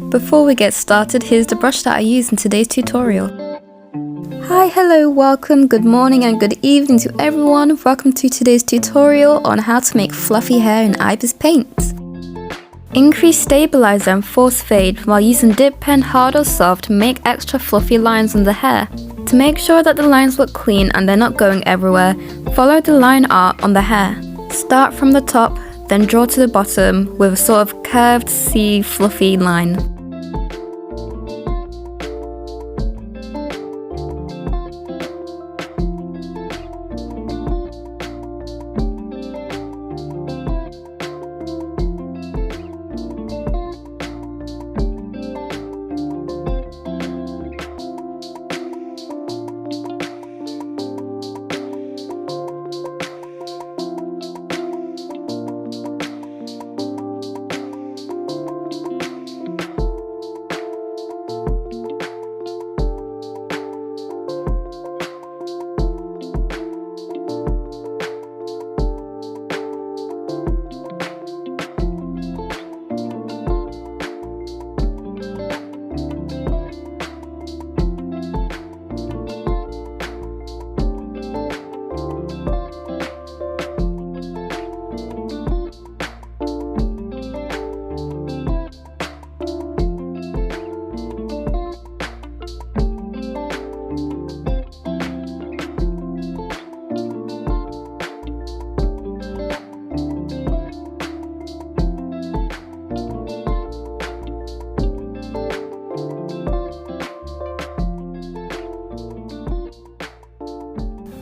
Before we get started, here's the brush that I used in today's tutorial. Hi, hello, welcome, good morning and good evening to everyone. Welcome to today's tutorial on how to make fluffy hair in Ibispaintx. Increase stabilizer and force fade while using dip pen hard or soft to make extra fluffy lines on the hair. To make sure that the lines look clean and they're not going everywhere, follow the line art on the hair. Start from the top, then draw to the bottom with a sort of curved C fluffy line.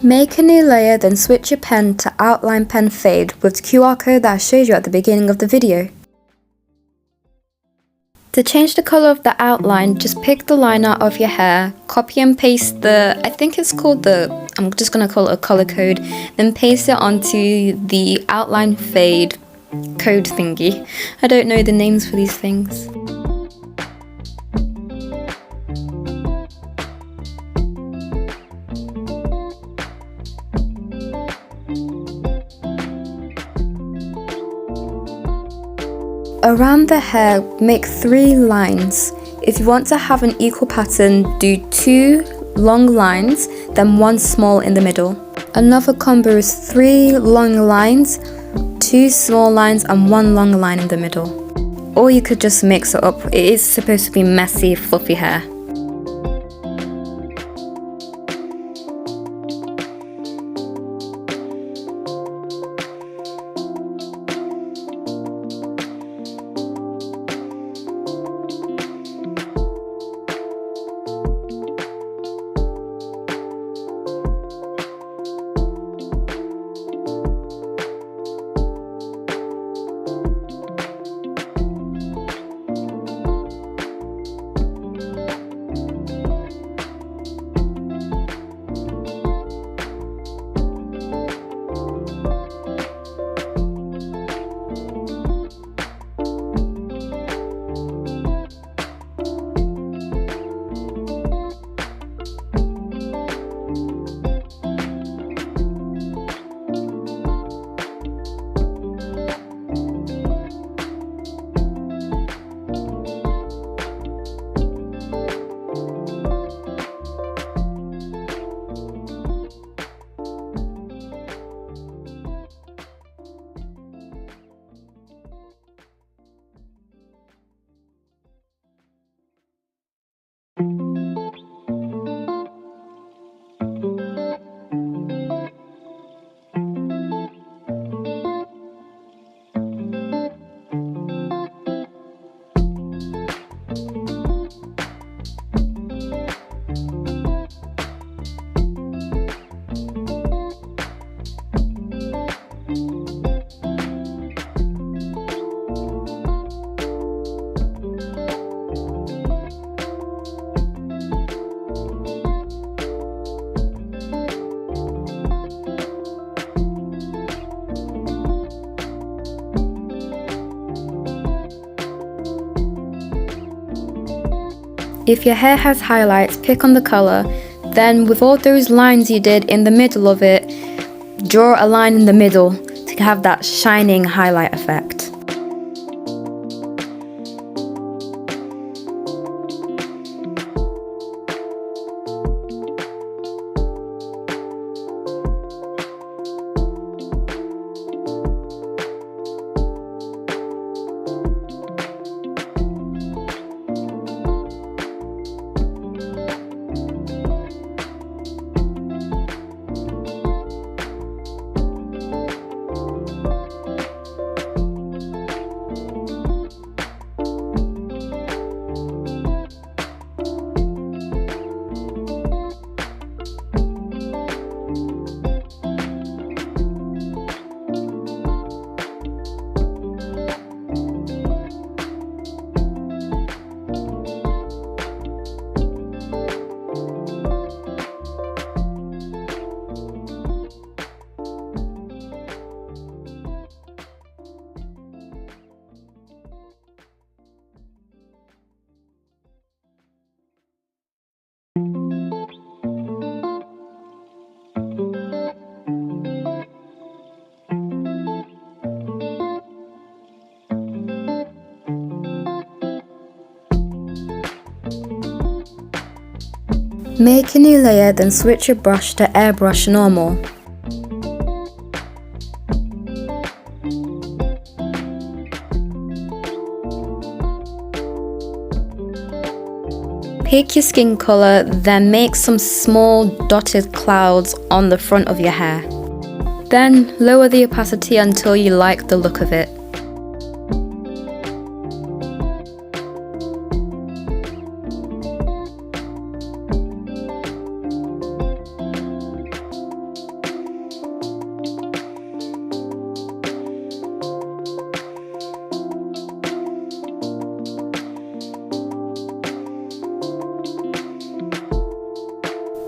Make a new layer, then switch your pen to outline pen fade with the QR code that I showed you at the beginning of the video. To change the colour of the outline, just pick the line out of your hair, copy and paste I'm just going to call it a colour code, then paste it onto the outline fade code thingy. I don't know the names for these things. Around the hair, make 3 lines. If you want to have an equal pattern, do 2 long lines, then 1 small in the middle. Another combo is 3 long lines, 2 small lines and 1 long line in the middle. Or you could just mix it up. It is supposed to be messy, fluffy hair. If your hair has highlights, pick on the colour, then with all those lines you did in the middle of it, draw a line in the middle to have that shining highlight effect. Make a new layer, then switch your brush to airbrush normal. Pick your skin color, then make some small dotted clouds on the front of your hair. Then lower the opacity until you like the look of it.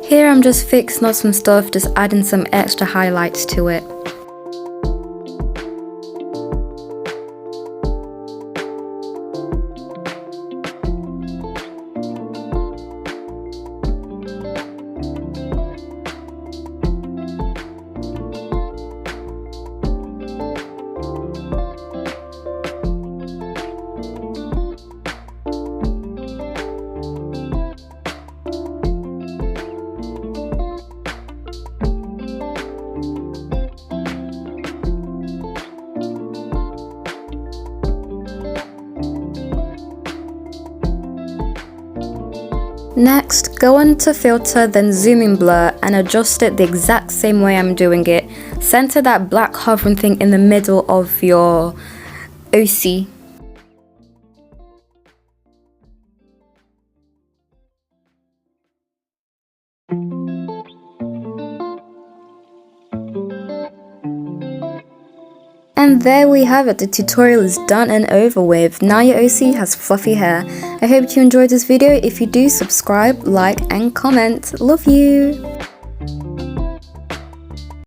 Here I'm just fixing up some stuff, just adding some extra highlights to it. Next, go into filter, then zoom in blur and adjust it the exact same way I'm doing it. Center that black hovering thing in the middle of your OC. And there we have it, the tutorial is done and over with. Now your OC has fluffy hair. I hope you enjoyed this video. If you do, subscribe, like and comment. Love you!